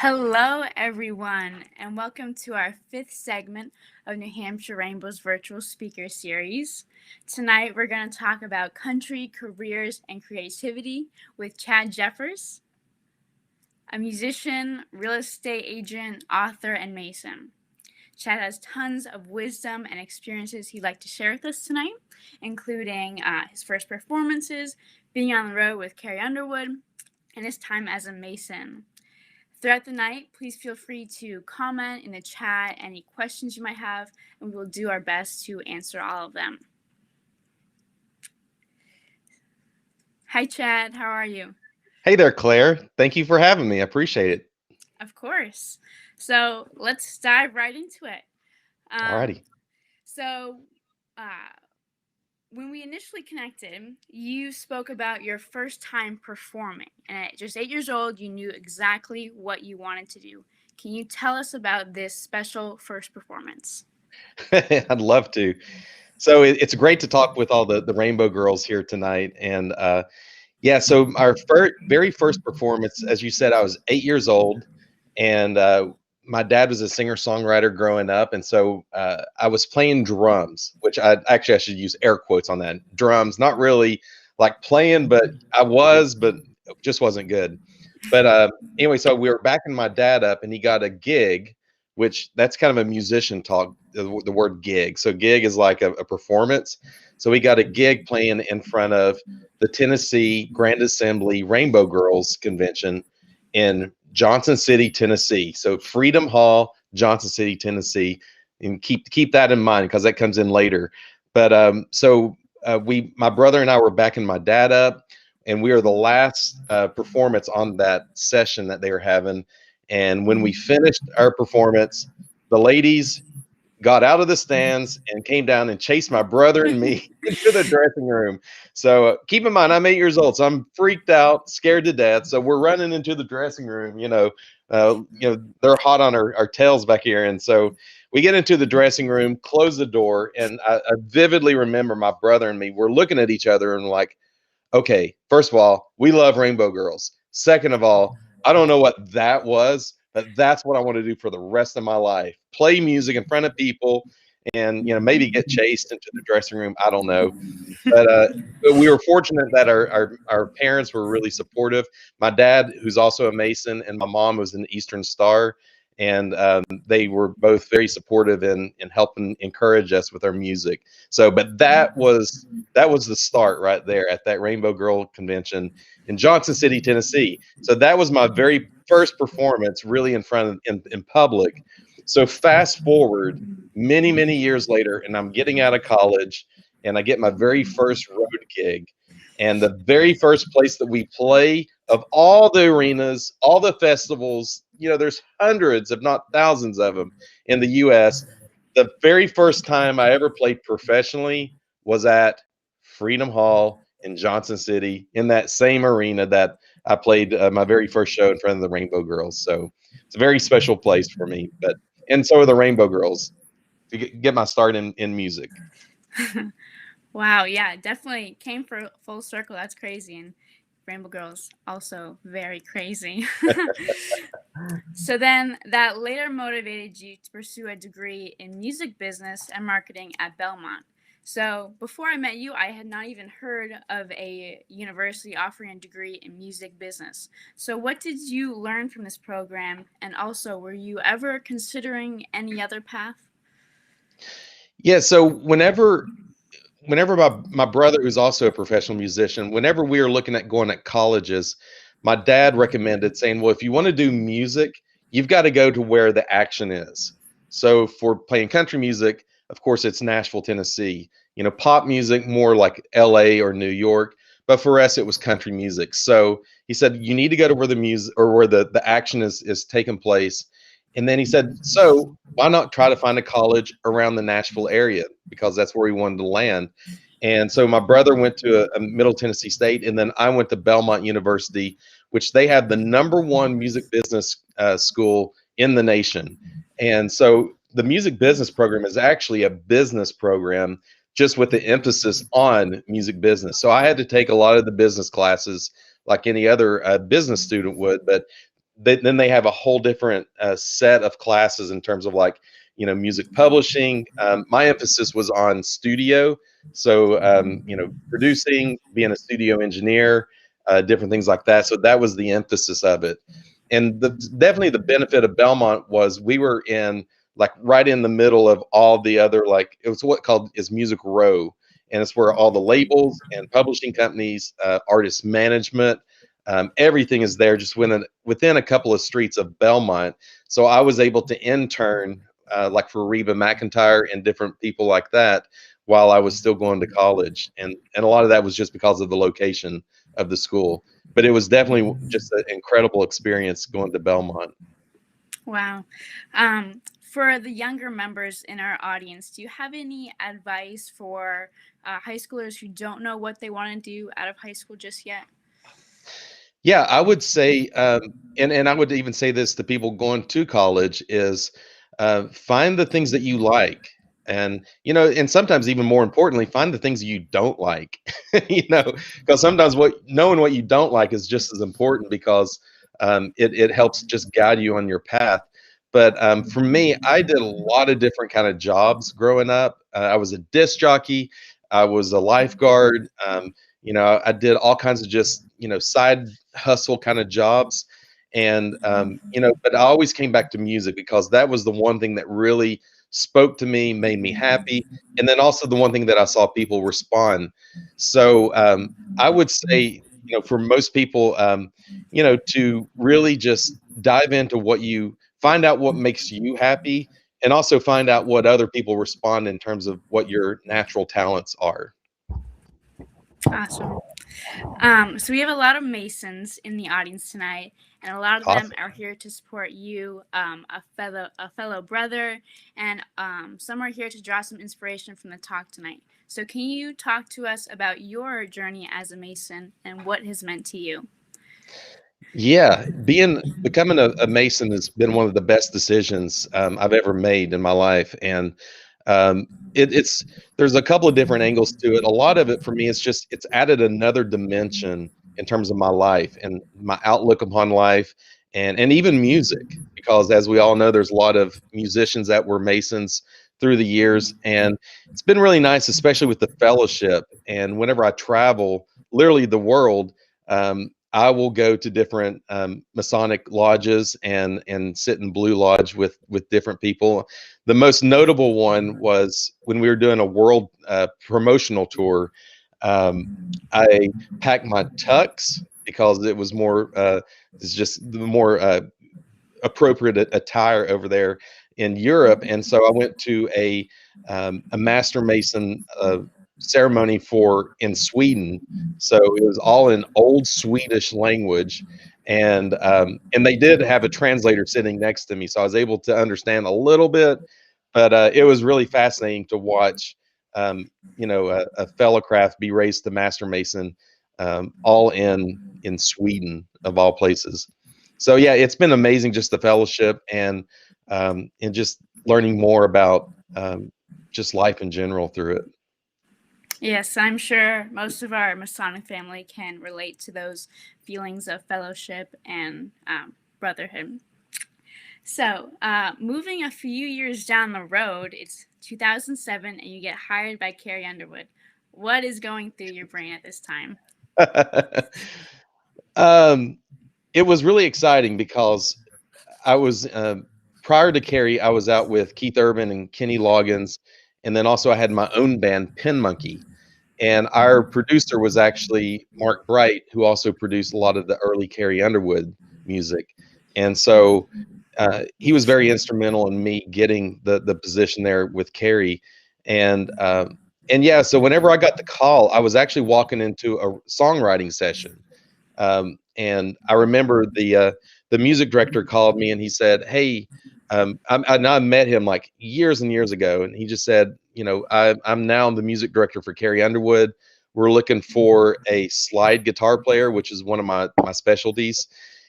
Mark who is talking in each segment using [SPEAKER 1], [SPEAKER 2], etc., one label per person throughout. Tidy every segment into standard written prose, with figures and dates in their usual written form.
[SPEAKER 1] Hello, everyone, and welcome to our fifth segment of New Hampshire Rainbow's virtual speaker series. Tonight, we're going to talk about country, careers, and creativity with Chad Jeffers, a musician, real estate agent, author, and Mason. Chad has tons of wisdom and experiences he'd like to share with us tonight, including his first performances, being on the road with Carrie Underwood, and his time as a Mason. Throughout the night, please feel free to comment in the chat any questions you might have, and we will do our best to answer all of them. Hi, Chad. How are you?
[SPEAKER 2] Hey there, Claire. Thank you for having me. I appreciate it.
[SPEAKER 1] Of course. So let's dive right into it.
[SPEAKER 2] Alrighty.
[SPEAKER 1] So when we initially connected, you spoke about your first time performing. And at just 8 years old, you knew exactly what you wanted to do. Can you tell us about this special first performance?
[SPEAKER 2] I'd love to. So it's great to talk with all the Rainbow Girls here tonight. And so our very first performance, as you said, I was 8 years old, and my dad was a singer-songwriter growing up, and so I was playing drums, which I should use air quotes on that. Drums, not really like playing, but I was, but it just wasn't good. But anyway, so we were backing my dad up, and he got a gig, which that's kind of a musician talk, the word gig. So gig is like a performance. So we got a gig playing in front of the Tennessee Grand Assembly Rainbow Girls Convention in Johnson City, Tennessee. So Freedom Hall, Johnson City, Tennessee, and keep that in mind because that comes in later. But my brother and I were backing my dad up, and we were the last performance on that session that they were having. And when we finished our performance, the ladies got out of the stands and came down and chased my brother and me into the dressing room. So keep in mind, I'm 8 years old, so I'm freaked out, scared to death. So we're running into the dressing room. They're hot on our tails back here, and so we get into the dressing room, close the door, and I vividly remember my brother and me. We're looking at each other and like, okay, first of all, we love Rainbow Girls. Second of all, I don't know what that was, but that's what I want to do for the rest of my life. Play music in front of people and, maybe get chased into the dressing room. I don't know. But we were fortunate that our parents were really supportive. My dad, who's also a Mason, and my mom was an Eastern Star. And they were both very supportive in helping encourage us with our music. So, but that was the start right there at that Rainbow Girl Convention in Johnson City, Tennessee. So that was my very first performance, really in front of in public. So fast forward many years later, and I'm getting out of college, and I get my very first road gig, and the very first place that we play of all the arenas, all the festivals. There's hundreds, if not thousands of them in the U.S. The very first time I ever played professionally was at Freedom Hall in Johnson City, in that same arena that I played my very first show in front of the Rainbow Girls. So it's a very special place for me. And so are the Rainbow Girls to get my start in music.
[SPEAKER 1] Wow, yeah, definitely came for full circle. That's crazy. And Rainbow Girls also very crazy. So then that later motivated you to pursue a degree in music business and marketing at Belmont. So before I met you, I had not even heard of a university offering a degree in music business. So what did you learn from this program? And also, were you ever considering any other path?
[SPEAKER 2] Yeah, so whenever my brother, who's also a professional musician, whenever we were looking at going at colleges, my dad recommended saying, well, if you want to do music, you've got to go to where the action is. So for playing country music, of course, it's Nashville, Tennessee. Pop music, more like LA or New York. But for us, it was country music. So he said, you need to go to where the music or where the action is taking place. And then he said, so why not try to find a college around the Nashville area? Because that's where he wanted to land. And so my brother went to a Middle Tennessee State, and then I went to Belmont University, which they had the #1 music business school in the nation. And so the music business program is actually a business program, just with the emphasis on music business. So I had to take a lot of the business classes like any other business student would, but then they have a whole different set of classes in terms of like, music publishing. My emphasis was on studio. So, producing, being a studio engineer, different things like that. So that was the emphasis of it. And definitely the benefit of Belmont was we were in like right in the middle of all the other, like it was what called is Music Row. And it's where all the labels and publishing companies, artist management, everything is there just within a couple of streets of Belmont. So I was able to intern like for Reba McEntire and different people like that while I was still going to college. And a lot of that was just because of the location of the school. But it was definitely just an incredible experience going to Belmont.
[SPEAKER 1] Wow. For the younger members in our audience, do you have any advice for high schoolers who don't know what they want to do out of high school just yet?
[SPEAKER 2] Yeah, I would say, and I would even say this to people going to college is find the things that you like. And, and sometimes even more importantly, find the things you don't like, because sometimes knowing what you don't like is just as important because it helps just guide you on your path. But for me, I did a lot of different kind of jobs growing up. I was a disc jockey. I was a lifeguard. I did all kinds of just, side hustle kind of jobs. And, but I always came back to music because that was the one thing that really spoke to me, made me happy. And then also the one thing that I saw people respond. So I would say, for most people, to really just dive into find out what makes you happy and also find out what other people respond in terms of what your natural talents are.
[SPEAKER 1] Awesome. So we have a lot of Masons in the audience tonight, and a lot of them
[SPEAKER 2] Awesome.
[SPEAKER 1] are here to support you, a fellow brother, and some are here to draw some inspiration from the talk tonight. So can you talk to us about your journey as a Mason and what has meant to you?
[SPEAKER 2] Yeah, becoming a Mason has been one of the best decisions I've ever made in my life, and it's there's a couple of different angles to it. A lot of it for me is just it's added another dimension in terms of my life and my outlook upon life, and even music, because as we all know, there's a lot of musicians that were Masons through the years, and it's been really nice, especially with the fellowship. And whenever I travel, literally the world. I will go to different Masonic lodges and sit in Blue Lodge with different people. The most notable one was when we were doing a world promotional tour. Um, I packed my tux because it was more it's just the more appropriate attire over there in Europe, and so I went to a Master Mason ceremony in Sweden. So it was all in old Swedish language, and they did have a translator sitting next to me, so I was able to understand a little bit. But it was really fascinating to watch, a fellow craft be raised to Master Mason, all in Sweden of all places. So yeah, it's been amazing just the fellowship and just learning more about just life in general through it.
[SPEAKER 1] Yes, I'm sure most of our Masonic family can relate to those feelings of fellowship and brotherhood. So, moving a few years down the road, it's 2007, and you get hired by Carrie Underwood. What is going through your brain at this time?
[SPEAKER 2] um, it was really exciting because I was prior to Carrie, I was out with Keith Urban and Kenny Loggins, and then also I had my own band, Pin Monkey. And our producer was actually Mark Bright, who also produced a lot of the early Carrie Underwood music. And so he was very instrumental in me getting the position there with Carrie. And and yeah, so whenever I got the call, I was actually walking into a songwriting session. And I remember the music director called me and he said, "Hey, I met him like years and years ago, and he just said, I'm now the music director for Carrie Underwood. We're looking for a slide guitar player, which is one of my specialties."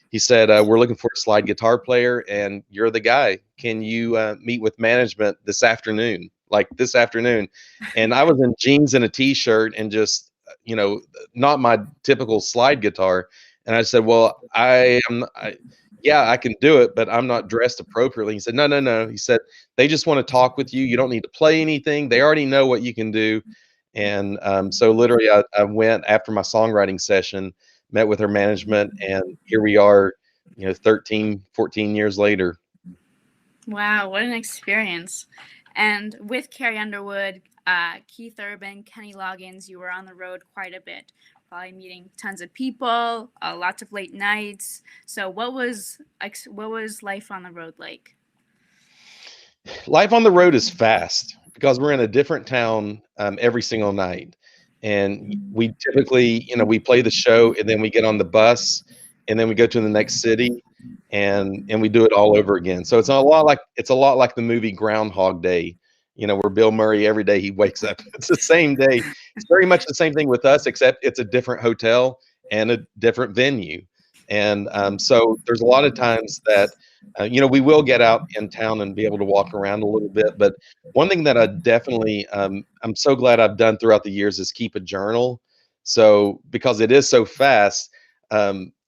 [SPEAKER 2] He said, "We're looking for a slide guitar player, and you're the guy. Can you meet with management this afternoon?" Like this afternoon. And I was in jeans and a t-shirt and just, you know, not my typical slide guitar. And I said, "Well, yeah, I can do it, but I'm not dressed appropriately. He said, no, no, no. He said, they just want to talk with you. You don't need to play anything. They already know what you can do. And so literally I went after my songwriting session, met with her management, and here we are, 13, 14 years later.
[SPEAKER 1] Wow, what an experience. And with Carrie Underwood, Keith Urban, Kenny Loggins, you were on the road quite a bit, probably meeting tons of people, lots of late nights. So what was life on the road like?
[SPEAKER 2] Life on the road is fast because we're in a different town every single night, and we typically, we play the show and then we get on the bus and then we go to the next city, and we do it all over again. So it's a lot like the movie Groundhog Day, where Bill Murray every day he wakes up. It's the same day. It's very much the same thing with us, except it's a different hotel and a different venue. And so there's a lot of times that we will get out in town and be able to walk around a little bit. But one thing that I definitely, I'm so glad I've done throughout the years is keep a journal. So because it is so fast,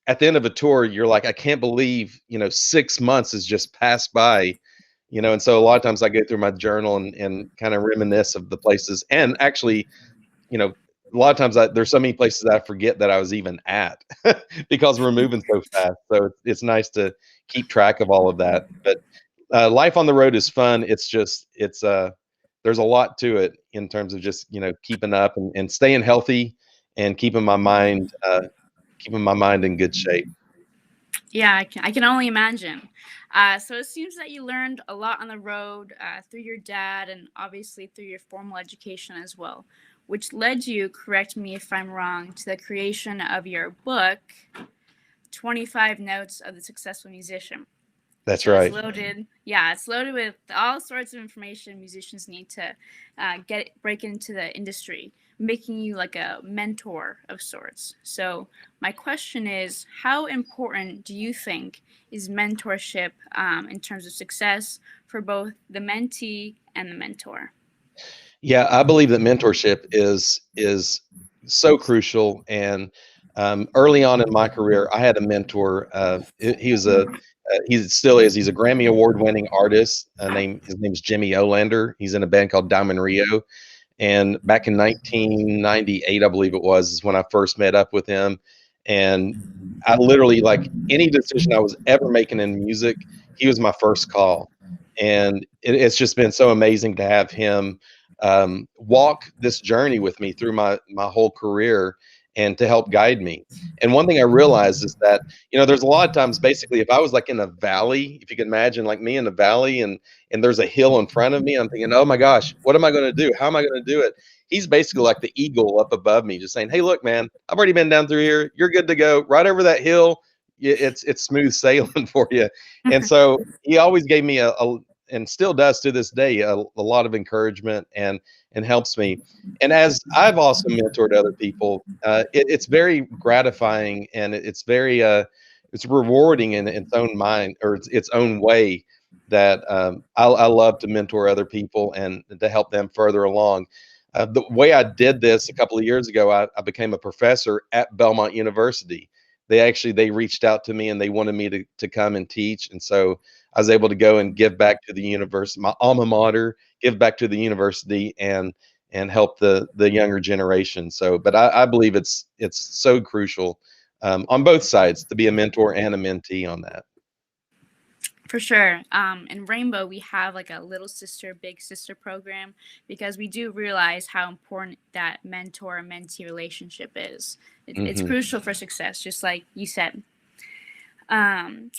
[SPEAKER 2] at the end of a tour, you're like, I can't believe, 6 months has just passed by. And so a lot of times I go through my journal and kind of reminisce of the places. And actually, you know, a lot of times there's so many places I forget that I was even at because we're moving so fast. So it's nice to keep track of all of that. But life on the road is fun. It's just there's a lot to it in terms of just keeping up and staying healthy and keeping my mind in good shape.
[SPEAKER 1] Yeah, I can only imagine. So it seems that you learned a lot on the road through your dad and obviously through your formal education as well, which led you, correct me if I'm wrong, to the creation of your book, 25 Notes of the Successful Musician.
[SPEAKER 2] That's
[SPEAKER 1] So it's
[SPEAKER 2] right.
[SPEAKER 1] loaded. Yeah, it's loaded with all sorts of information musicians need to break into the industry, making you like a mentor of sorts. So my question is, how important do you think is mentorship in terms of success for both the mentee and the mentor?
[SPEAKER 2] Yeah, I believe that mentorship is so crucial. And early on in my career, I had a mentor. He still is. He's a Grammy Award winning artist. His name is Jimmy Olander. He's in a band called Diamond Rio. And back in 1998, I believe it was, is when I first met up with him. And I literally, like any decision I was ever making in music, he was my first call. And it's just been so amazing to have him walk this journey with me through my whole career and to help guide me. And one thing I realized is that, there's a lot of times, basically, if I was like in a valley, if you can imagine like me in a valley and there's a hill in front of me, I'm thinking, oh my gosh, what am I going to do? How am I going to do it? He's basically like the eagle up above me, just saying, hey, look, man, I've already been down through here. You're good to go. Right over that hill. It's smooth sailing for you. And so he always gave me and still does to this day, a lot of encouragement and helps me. And as I've also mentored other people, it's very gratifying, and it's rewarding in its own mind, or its own way, that I love to mentor other people and to help them further along. The way I did this a couple of years ago, I became a professor at Belmont University. They reached out to me and they wanted me to come and teach, and so I was able to go and give back to the university, my alma mater, give back to the university, and help the younger generation. So, but I believe it's so crucial on both sides to be a mentor and a mentee on that.
[SPEAKER 1] For sure. In Rainbow, we have like a little sister, big sister program because we do realize how important that mentor mentee relationship is. It's
[SPEAKER 2] Hmm.
[SPEAKER 1] crucial for success, just like you said. Um,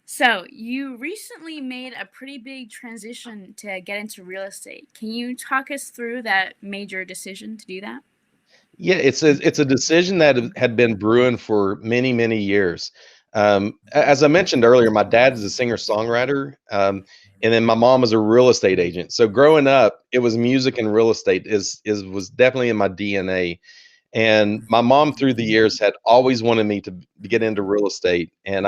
[SPEAKER 1] so, you recently made a pretty big transition to get into real estate. Can you talk us through that major decision to do that?
[SPEAKER 2] Yeah, it's a decision that had been brewing for many, many years. As I mentioned earlier, my dad is a singer-songwriter, and then my mom was a real estate agent. So growing up, it was music and real estate is was definitely in my DNA. And my mom through the years had always wanted me to get into real estate, and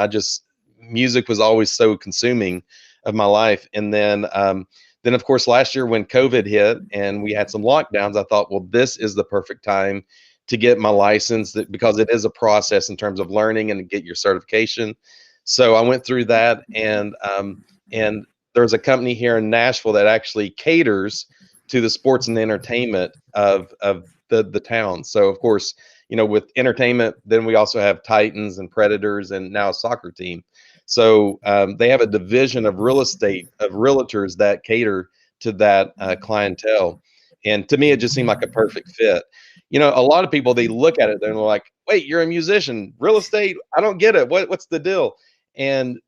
[SPEAKER 2] music was always so consuming of my life. And then of course last year when COVID hit and we had some lockdowns, I thought, well, this is the perfect time to get my license, because it is a process in terms of learning and get your certification. So I went through that, and there's a company here in Nashville that actually caters to the sports and entertainment of the town. So of course, with entertainment, then we also have Titans and Predators and now a soccer team. So they have a division of real estate of realtors that cater to that clientele. And to me, it just seemed like a perfect fit. A lot of people, they look at it and they're like, "Wait, you're a musician, real estate? I don't get it. What's the deal?" And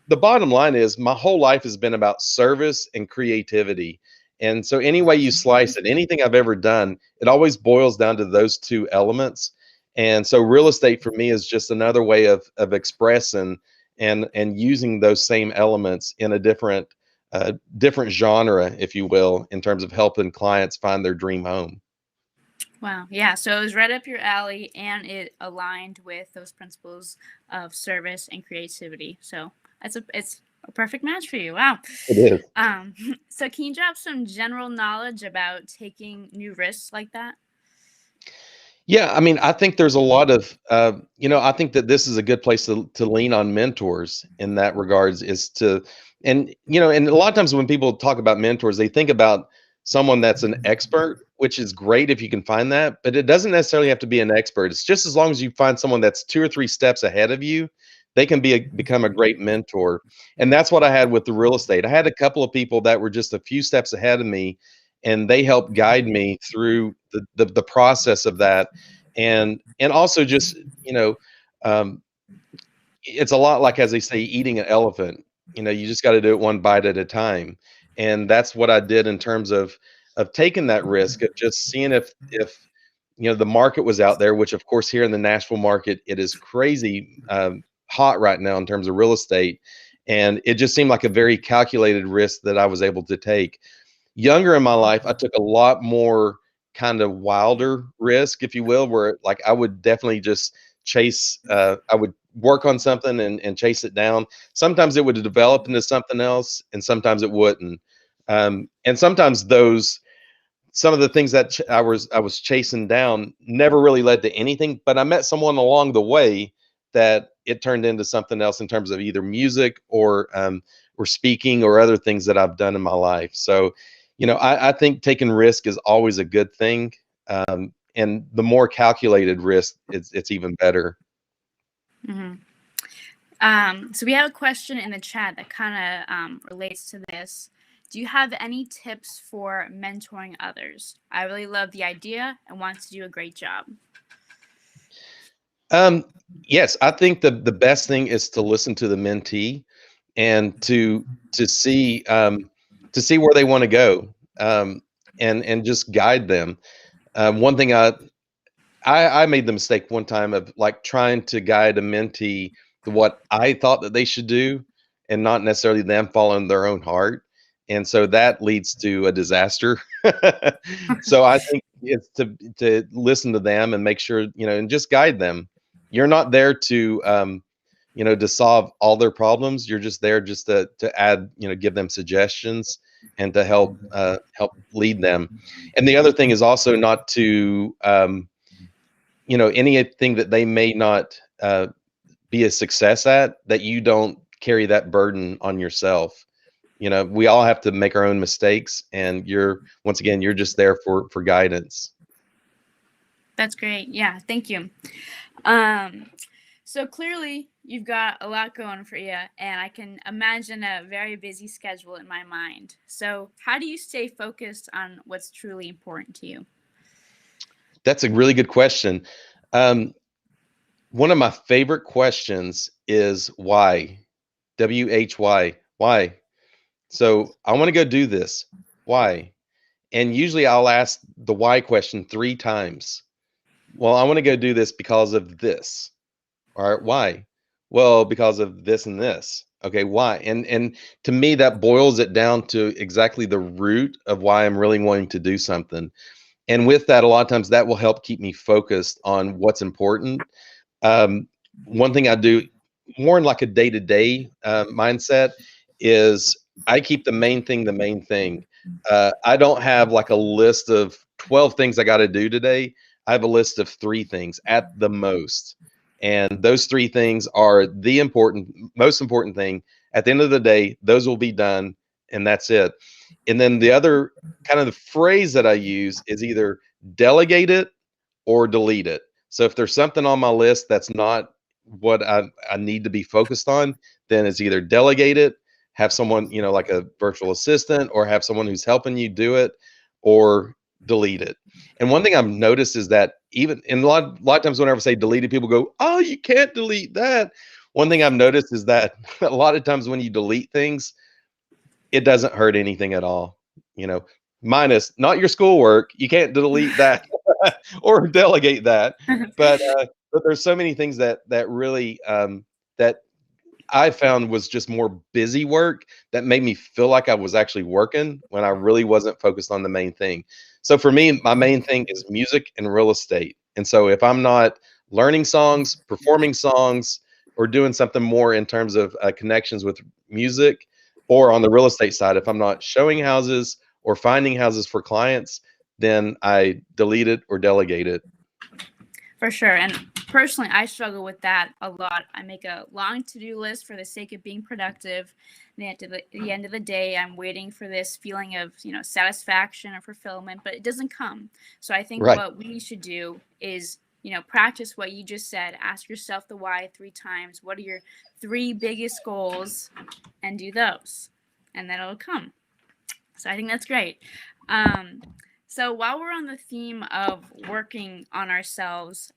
[SPEAKER 2] the bottom line is my whole life has been about service and creativity. And so any way you slice it, anything I've ever done, it always boils down to those two elements. And so real estate for me is just another way of expressing and using those same elements in a different genre, if you will, in terms of helping clients find their dream home.
[SPEAKER 1] Wow. Yeah. So it was right up your alley and it aligned with those principles of service and creativity. So it's a perfect match for you. Wow.
[SPEAKER 2] It is.
[SPEAKER 1] So can you drop some general knowledge about taking new risks like that?
[SPEAKER 2] Yeah, I mean, I think there's a lot of, I think that this is a good place to lean on mentors in that regards is to, and a lot of times when people talk about mentors, they think about someone that's an expert, which is great if you can find that, but it doesn't necessarily have to be an expert. It's just as long as you find someone that's 2 or 3 steps ahead of you, they can become a great mentor. And that's what I had with the real estate. I had a couple of people that were just a few steps ahead of me, and they helped guide me through the process of that. And also just um, it's a lot like, as they say, eating an elephant. You just got to do it one bite at a time. And that's what I did in terms of taking that risk of just seeing if the market was out there, which of course here in the Nashville market it is crazy hot right now in terms of real estate. And it just seemed like a very calculated risk that I was able to take. Younger in my life, I took a lot more kind of wilder risk, if you will, where like I would definitely just I would work on something and chase it down. Sometimes it would develop into something else, and sometimes it wouldn't. And sometimes some of the things that I was chasing down never really led to anything, but I met someone along the way that it turned into something else in terms of either music or speaking or other things that I've done in my life. So, I think taking risk is always a good thing. And the more calculated risk, it's even better.
[SPEAKER 1] Hmm. So we have a question in the chat that kind of relates to this. Do you have any tips for mentoring others? I really love the idea and want to do a great job.
[SPEAKER 2] Um, yes, I think the best thing is to listen to the mentee and to see to see where they want to go, and just guide them. One thing I made the mistake one time of like trying to guide a mentee to what I thought that they should do, and not necessarily them following their own heart. And so that leads to a disaster. So I think it's to listen to them and make sure, and just guide them. You're not there to solve all their problems. You're just there just to add, give them suggestions and to help lead them. And the other thing is also not to anything that they may not be a success at, that you don't carry that burden on yourself. We all have to make our own mistakes, and once again, you're just there for guidance.
[SPEAKER 1] That's great. Yeah, thank you. So clearly you've got a lot going for you, and I can imagine a very busy schedule in my mind. So how do you stay focused on what's truly important to you?
[SPEAKER 2] That's a really good question. Um, One of my favorite questions is why? WHY. Why? So I want to go do this. Why? And usually I'll ask the why question 3 times. Well, I want to go do this because of this. All right, why? Well, because of this and this. Okay, why? And to me, that boils it down to exactly the root of why I'm really wanting to do something. And with that, a lot of times that will help keep me focused on what's important. um, One thing I do more in like a day-to-day mindset is I keep the main thing the main thing. I don't have like a list of 12 things I got to do today. I have a list of 3 things at the most. And those three things are the most important thing. At the end of the day, those will be done, and that's it. And then the other kind of the phrase that I use is either delegate it or delete it. So if there's something on my list that's not what I need to be focused on, then it's either delegate it, have someone, like a virtual assistant, or have someone who's helping you do it, or delete it. And one thing I've noticed is that even in a lot of times whenever I say deleted, people go, "Oh, you can't delete that." One thing I've noticed is that a lot of times when you delete things, it doesn't hurt anything at all. You know, minus not your schoolwork. You can't delete that or delegate that. But there's so many things that really that I found was just more busy work that made me feel like I was actually working when I really wasn't focused on the main thing. So for me, my main thing is music and real estate. And so if I'm not learning songs, performing songs, or doing something more in terms of connections with music, or on the real estate side, if I'm not showing houses or finding houses for clients, then I delete it or delegate it.
[SPEAKER 1] For sure. And personally, I struggle with that a lot. I make a long to-do list for the sake of being productive. And at the end of the day, I'm waiting for this feeling of, satisfaction or fulfillment, but it doesn't come. So I think
[SPEAKER 2] Right.
[SPEAKER 1] what we should do is, practice what you just said. Ask yourself the why 3 times. What are your 3 biggest goals? And do those. And then it'll come. So I think that's great. So while we're on the theme of working on ourselves,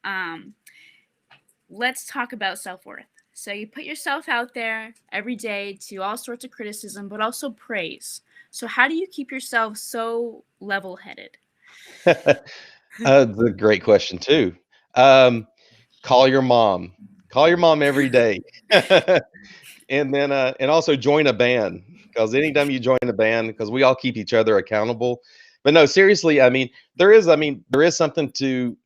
[SPEAKER 1] let's talk about self-worth. So you put yourself out there every day to all sorts of criticism, but also praise. So how do you keep yourself so level-headed?
[SPEAKER 2] That's a great question too. Call your mom. Call your mom every day. And then and also join a band, because anytime you join a band, because we all keep each other accountable. But no, seriously, there is something to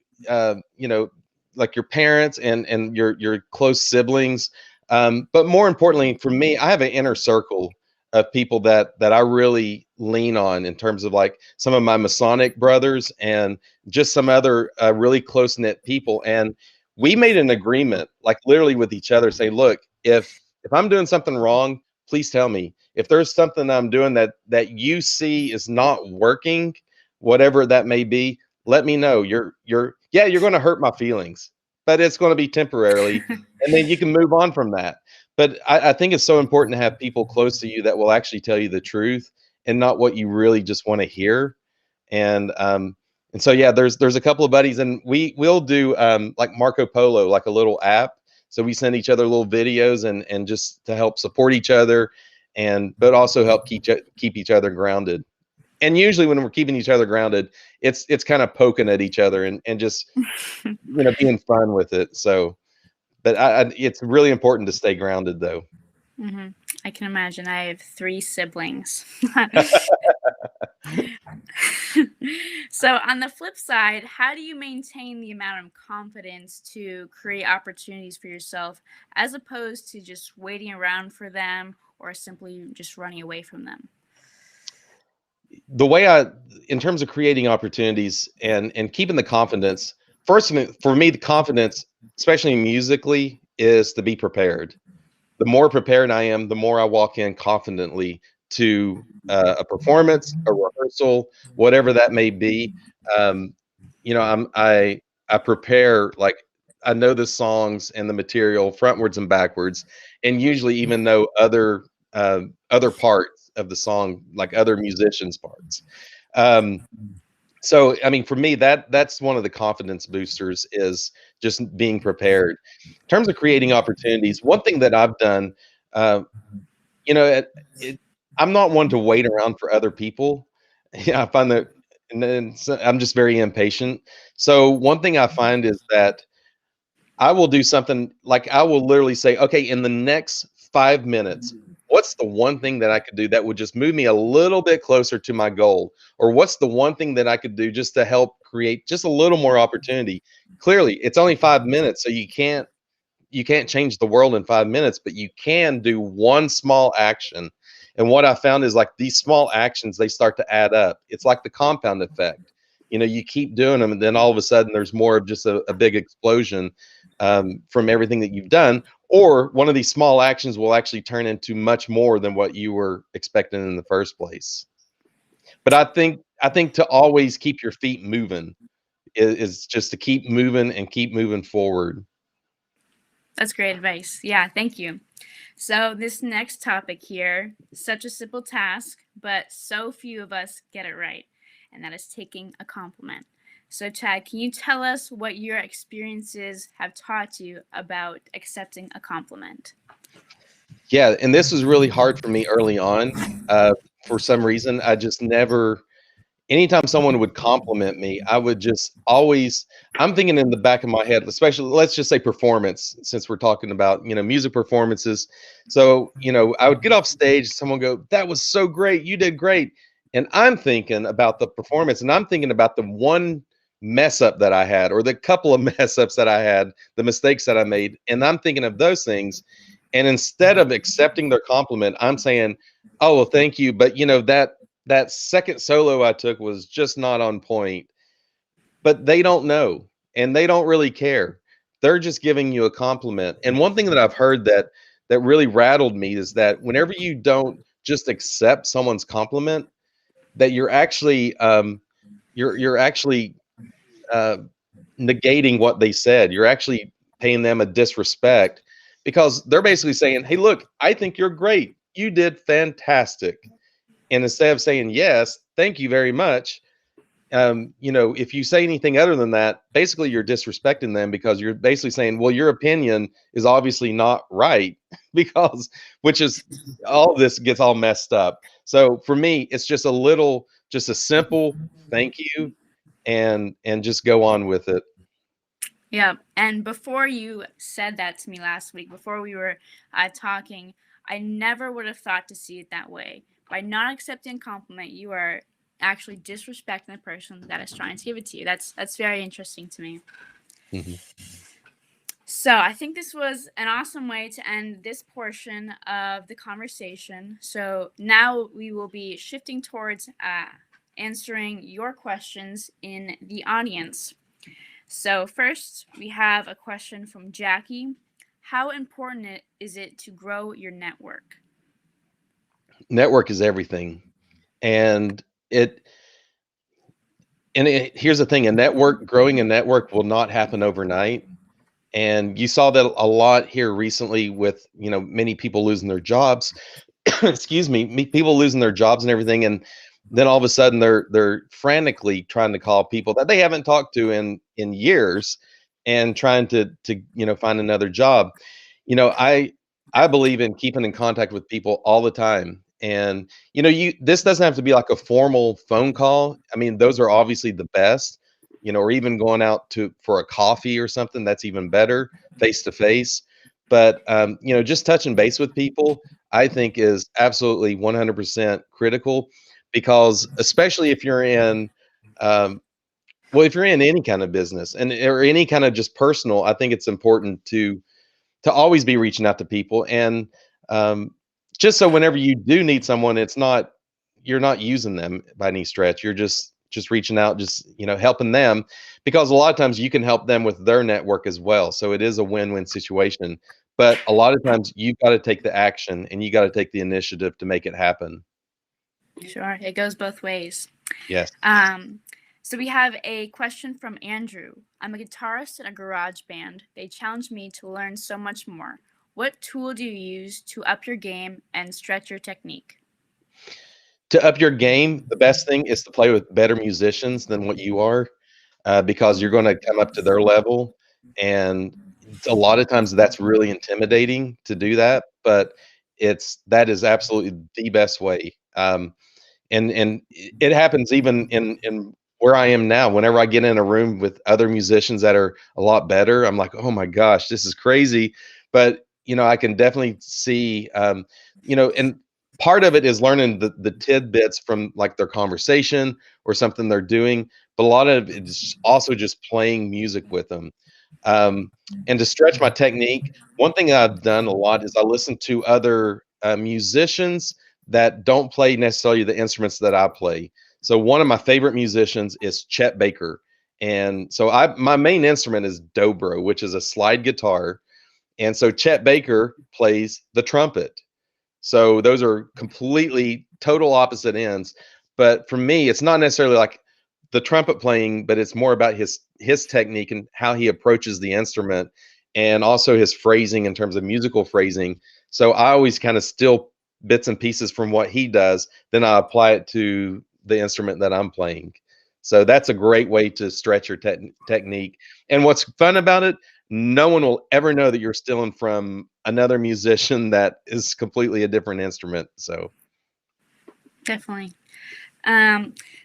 [SPEAKER 2] like your parents and your close siblings. But more importantly, for me, I have an inner circle of people that I really lean on in terms of like some of my Masonic brothers and just some other really close knit people. And we made an agreement, like literally with each other, say, look, if I'm doing something wrong, please tell me. If there's something I'm doing that you see is not working, whatever that may be, let me know. You're going to hurt my feelings, but it's going to be temporarily, and then you can move on from that. But I think it's so important to have people close to you that will actually tell you the truth and not what you really just want to hear. And so yeah, there's a couple of buddies, and we'll do like Marco Polo, like a little app. So we send each other little videos and just to help support each other, but also help keep each other grounded. And usually when we're keeping each other grounded, it's kind of poking at each other and just being fun with it. So, but it's really important to stay grounded though.
[SPEAKER 1] Mm-hmm. I can imagine. I have 3 siblings. So on the flip side, how do you maintain the amount of confidence to create opportunities for yourself as opposed to just waiting around for them or simply just running away from them?
[SPEAKER 2] The way in terms of creating opportunities and keeping the confidence, first for me, the confidence, especially musically, is to be prepared. The more prepared I am, the more I walk in confidently to a performance, a rehearsal, whatever that may be. Um, I prepare, like I know the songs and the material frontwards and backwards, and usually even know other parts of the song, like other musicians' parts. Um, so I mean, for me, that's one of the confidence boosters is just being prepared. In terms of creating opportunities, one thing that I've done, uh, you know, I'm not one to wait around for other people. Yeah, I find that, and then I'm just very impatient. So one thing I find is that I will do something like I will literally say, okay, in the next 5 minutes, what's the one thing that I could do that would just move me a little bit closer to my goal? Or what's the one thing that I could do just to help create just a little more opportunity? Clearly, it's only 5 minutes, so you can't change the world in 5 minutes, but you can do one small action. And what I found is like these small actions, they start to add up. It's like the compound effect. You keep doing them, and then all of a sudden there's more of just a big explosion. from everything that you've done, or one of these small actions will actually turn into much more than what you were expecting in the first place. But I think to always keep your feet moving is just to keep moving and keep moving forward.
[SPEAKER 1] That's great advice. Yeah, thank you. So, this next topic here, such a simple task, but so few of us get it right, and that is taking a compliment. So, Chad, can you tell us what your experiences have taught you about accepting a compliment?
[SPEAKER 2] Yeah, and this was really hard for me early on. For some reason, I just never anytime someone would compliment me, I would just always I'm thinking in the back of my head, especially let's just say performance, since we're talking about, music performances. So, I would get off stage, someone go, "That was so great. You did great." And I'm thinking about the performance and I'm thinking about the one mess up that I had or the couple of mess ups that I had, the mistakes that I made, and I'm thinking of those things. And instead of accepting their compliment, I'm saying, "Oh, well, thank you, but that second solo I took was just not on point." But they don't know and they don't really care. They're just giving you a compliment. And one thing that I've heard that really rattled me is that whenever you don't just accept someone's compliment, that you're actually uh, negating what they said. You're actually paying them a disrespect because they're basically saying, "Hey, look, I think you're great. You did fantastic." And instead of saying, "Yes, thank you very much," if you say anything other than that, basically you're disrespecting them because you're basically saying, "Well, your opinion is obviously not right," because which is all this gets all messed up. So for me, it's just a simple thank you, and just go on with it.
[SPEAKER 1] Yeah, and before you said that to me last week, before we were talking, I never would have thought to see it that way. By not accepting a compliment, you are actually disrespecting the person that is trying to give it to you. That's very interesting to me.
[SPEAKER 2] Mhm.
[SPEAKER 1] So I think this was an awesome way to end this portion of the conversation. So now we will be shifting towards answering your questions in the audience. So first, we have a question from Jackie. How important is it to grow your network?
[SPEAKER 2] Network is everything, and it here's the thing: growing a network will not happen overnight. And you saw that a lot here recently with, many people losing their jobs. Excuse me, people losing their jobs and everything, and then all of a sudden they're frantically trying to call people that they haven't talked to in years, and trying to find another job. I believe in keeping in contact with people all the time, and you this doesn't have to be like a formal phone call. I mean, those are obviously the best, or even going out to for a coffee or something. That's even better, face to face. But just touching base with people, I think, is absolutely 100% critical, because especially if you're in if you're in any kind of business and or any kind of just personal, I think it's important to always be reaching out to people, and um, just so whenever you do need someone, you're not using them by any stretch. You're just reaching out, just helping them, because a lot of times you can help them with their network as well. So it is a win-win situation. But a lot of times you've got to take the action and you got to take the initiative to make it happen.
[SPEAKER 1] Sure, it goes both ways.
[SPEAKER 2] Yes.
[SPEAKER 1] Um, so we have a question from Andrew. I'm a guitarist in a garage band. They challenged me to learn so much more. What tool do you use to up your game and stretch your technique?
[SPEAKER 2] To up your game, the best thing is to play with better musicians than what you are, because you're going to come up to their level. And a lot of times that's really intimidating to do that, but that is absolutely the best way. And it happens even in where I am now. Whenever I get in a room with other musicians that are a lot better, I'm like, oh my gosh, this is crazy. But I can definitely see, and part of it is learning the tidbits from like their conversation or something they're doing. But a lot of it is also just playing music with them. Um, and to stretch my technique, one thing I've done a lot is I listen to other musicians that don't play necessarily the instruments that I play. So one of my favorite musicians is Chet Baker, And so my main instrument is dobro, which is a slide guitar. And so Chet Baker plays the trumpet. So those are completely total opposite ends. But for me, it's not necessarily like the trumpet playing, but it's more about his technique and how he approaches the instrument, and also his phrasing in terms of musical phrasing. So I always kind of steal bits and pieces from what he does, then I apply it to the instrument that I'm playing. So that's a great way to stretch your technique. And what's fun about it, no one will ever know that you're stealing from another musician that is completely a different instrument. So
[SPEAKER 1] Definitely.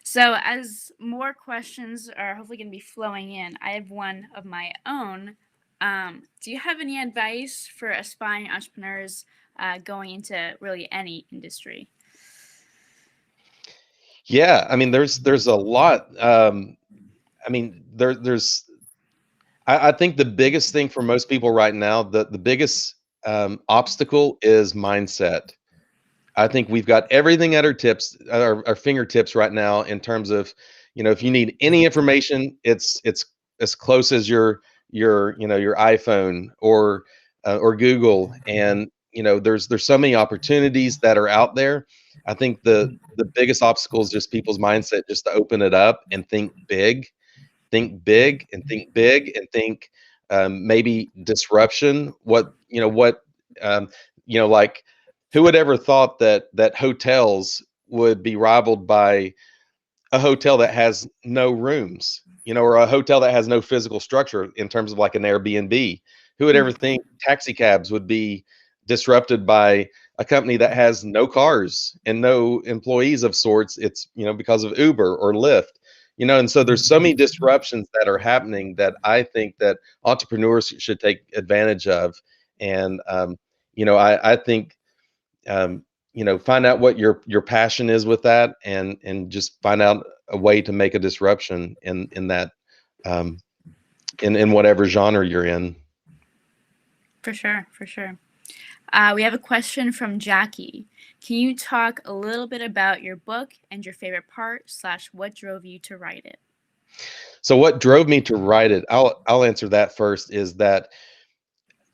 [SPEAKER 1] So as more questions are hopefully going to be flowing in, I have one of my own. Do you have any advice for aspiring entrepreneurs going into really any industry?
[SPEAKER 2] yeah, I mean, there's a lot. I mean, there's I think the biggest thing for most people right now, the biggest obstacle is mindset. I think we've got everything at our fingertips right now in terms of, if you need any information, it's as close as your iPhone or Google, and there's so many opportunities that are out there. I think the biggest obstacle is just people's mindset, just to open it up and think big and think big and think maybe disruption. Um, like who would ever thought that hotels would be rivaled by a hotel that has no rooms, or a hotel that has no physical structure in terms of like an Airbnb? Who would ever think taxi cabs would be disrupted by a company that has no cars and no employees of sorts? It's, because of Uber or Lyft, and so there's so many disruptions that are happening that I think that entrepreneurs should take advantage of. And, I think, find out what your passion is with that, and just find out a way to make a disruption in that, um, in whatever genre you're in.
[SPEAKER 1] For sure, for sure. We have a question from Jackie. Can you talk a little bit about your book and your favorite part / what drove you to write it?
[SPEAKER 2] So what drove me to write it? I'll answer that first. Is that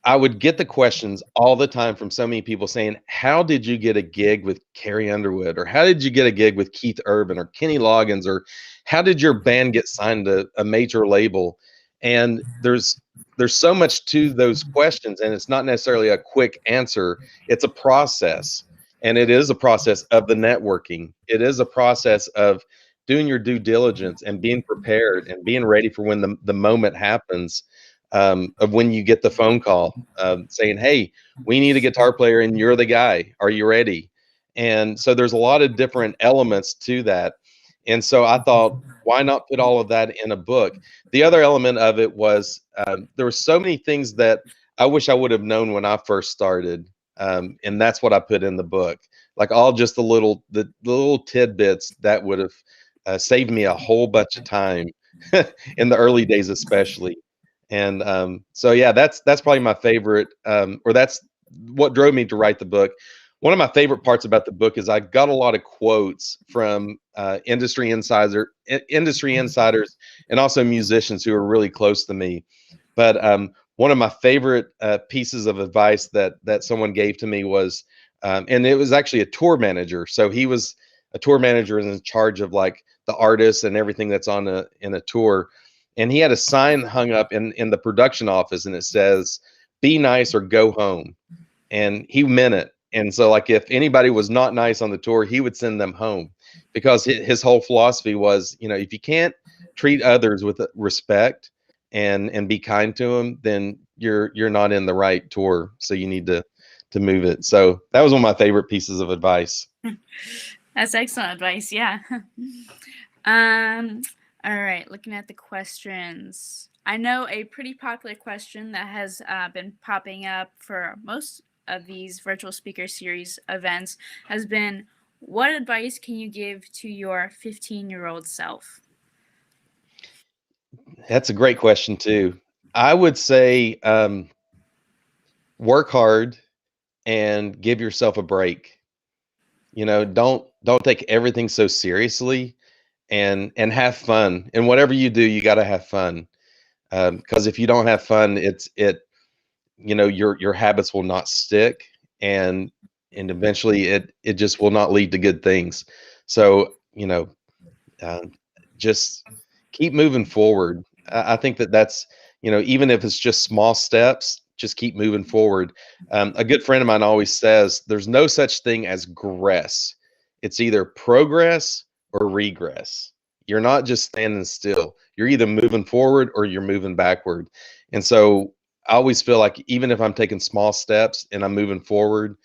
[SPEAKER 2] I would get the questions all the time from so many people saying, "How did you get a gig with Carrie Underwood?" Or "How did you get a gig with Keith Urban or Kenny Loggins?" Or "How did your band get signed to a major label?" And there's so much to those questions, and it's not necessarily a quick answer. It's a process, and it is a process of the networking. It is a process of doing your due diligence and being prepared and being ready for when the moment happens, of when you get the phone call saying, "Hey, we need a guitar player, and you're the guy. Are you ready?" And so there's a lot of different elements to that. And so I thought, why not put all of that in a book? The other element of it was, there were so many things that I wish I would have known when I first started, and that's what I put in the book. Like all just the little tidbits that would have saved me a whole bunch of time in the early days, especially. And so yeah, that's probably my favorite, or that's what drove me to write the book. One of my favorite parts about the book is I got a lot of quotes from industry insiders, and also musicians who are really close to me. But one of my favorite pieces of advice that someone gave to me was, and it was actually a tour manager. So he was a tour manager and in charge of like the artists and everything that's in a tour. And he had a sign hung up in the production office, and it says, "Be nice or go home." And he meant it. And so, like, if anybody was not nice on the tour, he would send them home, because his whole philosophy was, if you can't treat others with respect and be kind to them, then you're not in the right tour. So you need to move it. So that was one of my favorite pieces of advice.
[SPEAKER 1] That's excellent advice. Yeah. um. All right. Looking at the questions, I know a pretty popular question that has been popping up for most of these virtual speaker series events has been, what advice can you give to your 15-year-old self?
[SPEAKER 2] That's a great question too. I would say, work hard and give yourself a break. Don't take everything so seriously, and have fun. And whatever you do, you got to have fun. Because if you don't have fun, your habits will not stick, and eventually it just will not lead to good things. So, uh, just keep moving forward. I think that's, even if it's just small steps, just keep moving forward. A good friend of mine always says there's no such thing as gress. It's either progress or regress. You're not just standing still. You're either moving forward or you're moving backward. And so I always feel like even if I'm taking small steps and I'm moving forward,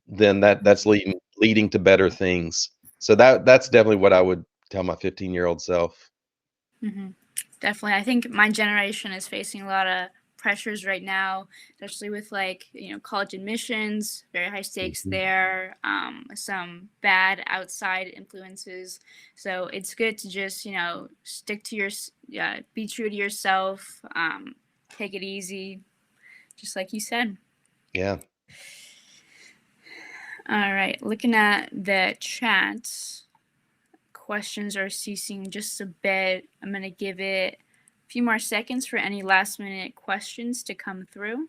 [SPEAKER 2] then that's leading to better things. So that's definitely what I would tell my 15-year-old self.
[SPEAKER 1] Mm-hmm. Definitely. I think my generation is facing a lot of pressures right now, especially with college admissions, very high stakes
[SPEAKER 2] Mhm.
[SPEAKER 1] there, some bad outside influences. So it's good to just stick to be true to yourself, take it easy, just like you said.
[SPEAKER 2] Yeah.
[SPEAKER 1] All right, looking at the chat, questions are ceasing just a bit. I'm going to give it a few more seconds for any last minute questions to come through.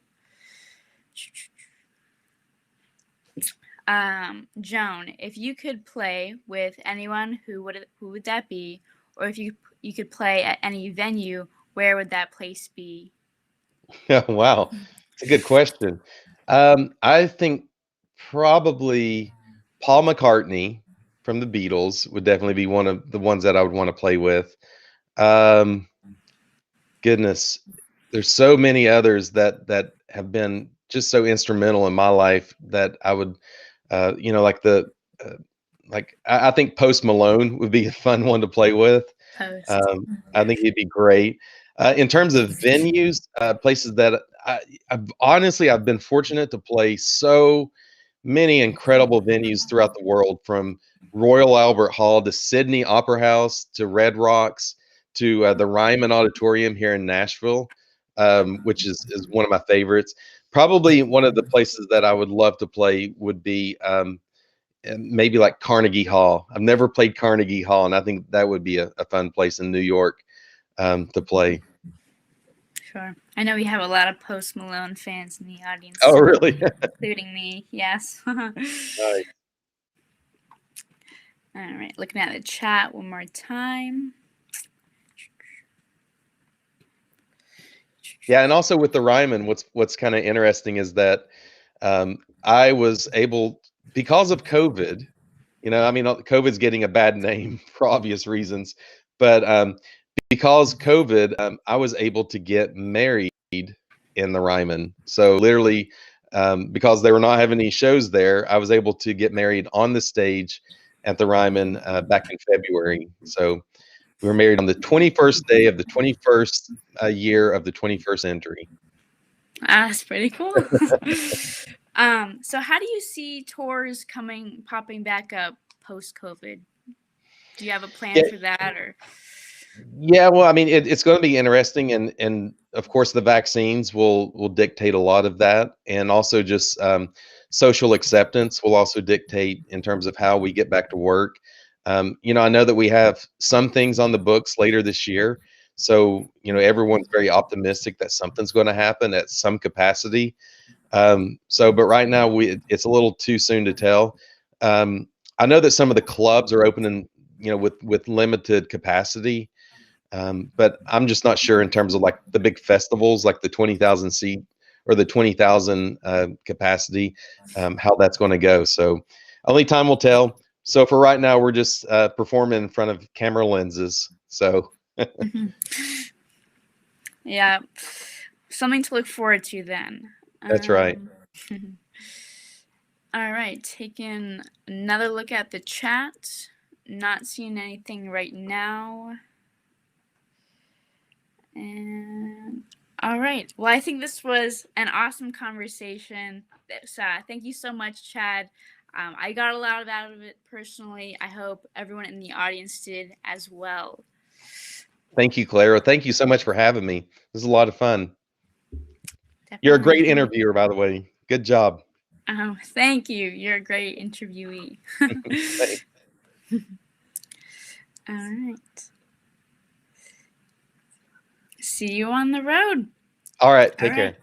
[SPEAKER 1] Joan, if you could play with anyone, who would that be? Or if you could play at any venue, where would that place be?
[SPEAKER 2] Wow. It's a good question. I think probably Paul McCartney from the Beatles would definitely be one of the ones that I would want to play with. Um, Goodness, there's so many others that have been just so instrumental in my life that I would, like uh, I think Post Malone would be a fun one to play with.
[SPEAKER 1] Post.
[SPEAKER 2] I think he'd be great. In terms of venues, places that I've been fortunate to play so many incredible venues throughout the world, from Royal Albert Hall to Sydney Opera House to Red Rocks to the Ryman Auditorium here in Nashville, which is one of my favorites. Probably one of the places that I would love to play would be maybe like Carnegie Hall. I've never played Carnegie Hall, and I think that would be a fun place in New York to play.
[SPEAKER 1] Sure. I know we have a lot of Post Malone fans in the audience
[SPEAKER 2] Oh,
[SPEAKER 1] today,
[SPEAKER 2] really?
[SPEAKER 1] including me. Yes.
[SPEAKER 2] Nice.
[SPEAKER 1] All right, looking at the chat one more time.
[SPEAKER 2] Yeah, and also with the Ryman, what's kind of interesting is that I was able, because of COVID. I mean, COVID's getting a bad name for obvious reasons, but because COVID, I was able to get married in the Ryman. So literally, because they were not having any shows there, I was able to get married on the stage at the Ryman back in February. So we were married on the 21st day of the 21st year of the 21st century.
[SPEAKER 1] That's pretty cool. So how do you see tours popping back up post COVID? Do you have a plan
[SPEAKER 2] Yeah,
[SPEAKER 1] for that, or?
[SPEAKER 2] yeah. Well, I mean, it's going to be interesting, and of course, the vaccines will dictate a lot of that, and also just social acceptance will also dictate in terms of how we get back to work. I know that we have some things on the books later this year, so everyone's very optimistic that something's going to happen at some capacity. But right now it's a little too soon to tell. Um, I know that some of the clubs are opening, with limited capacity. But I'm just not sure in terms of like the big festivals, like the 20,000 seat or the 20,000 capacity, how that's going to go. So only time will tell. So for right now, we're just performing in front of camera lenses. So
[SPEAKER 1] Yeah, something to look forward to then.
[SPEAKER 2] that's right.
[SPEAKER 1] All right, taking another look at the chat. Not seeing anything right now. And all right. Well, I think this was an awesome conversation. Thank you so much, Chad. I got a lot out of it personally. I hope everyone in the audience did as well.
[SPEAKER 2] Thank you, Clara. Thank you so much for having me. This is a lot of fun. You're a
[SPEAKER 1] Definitely.
[SPEAKER 2] great interviewer, by the way. Good job.
[SPEAKER 1] Oh, thank you. You're a great interviewee.
[SPEAKER 2] Thanks.
[SPEAKER 1] All right. See you on the road.
[SPEAKER 2] All right. Take
[SPEAKER 1] All
[SPEAKER 2] care.
[SPEAKER 1] right.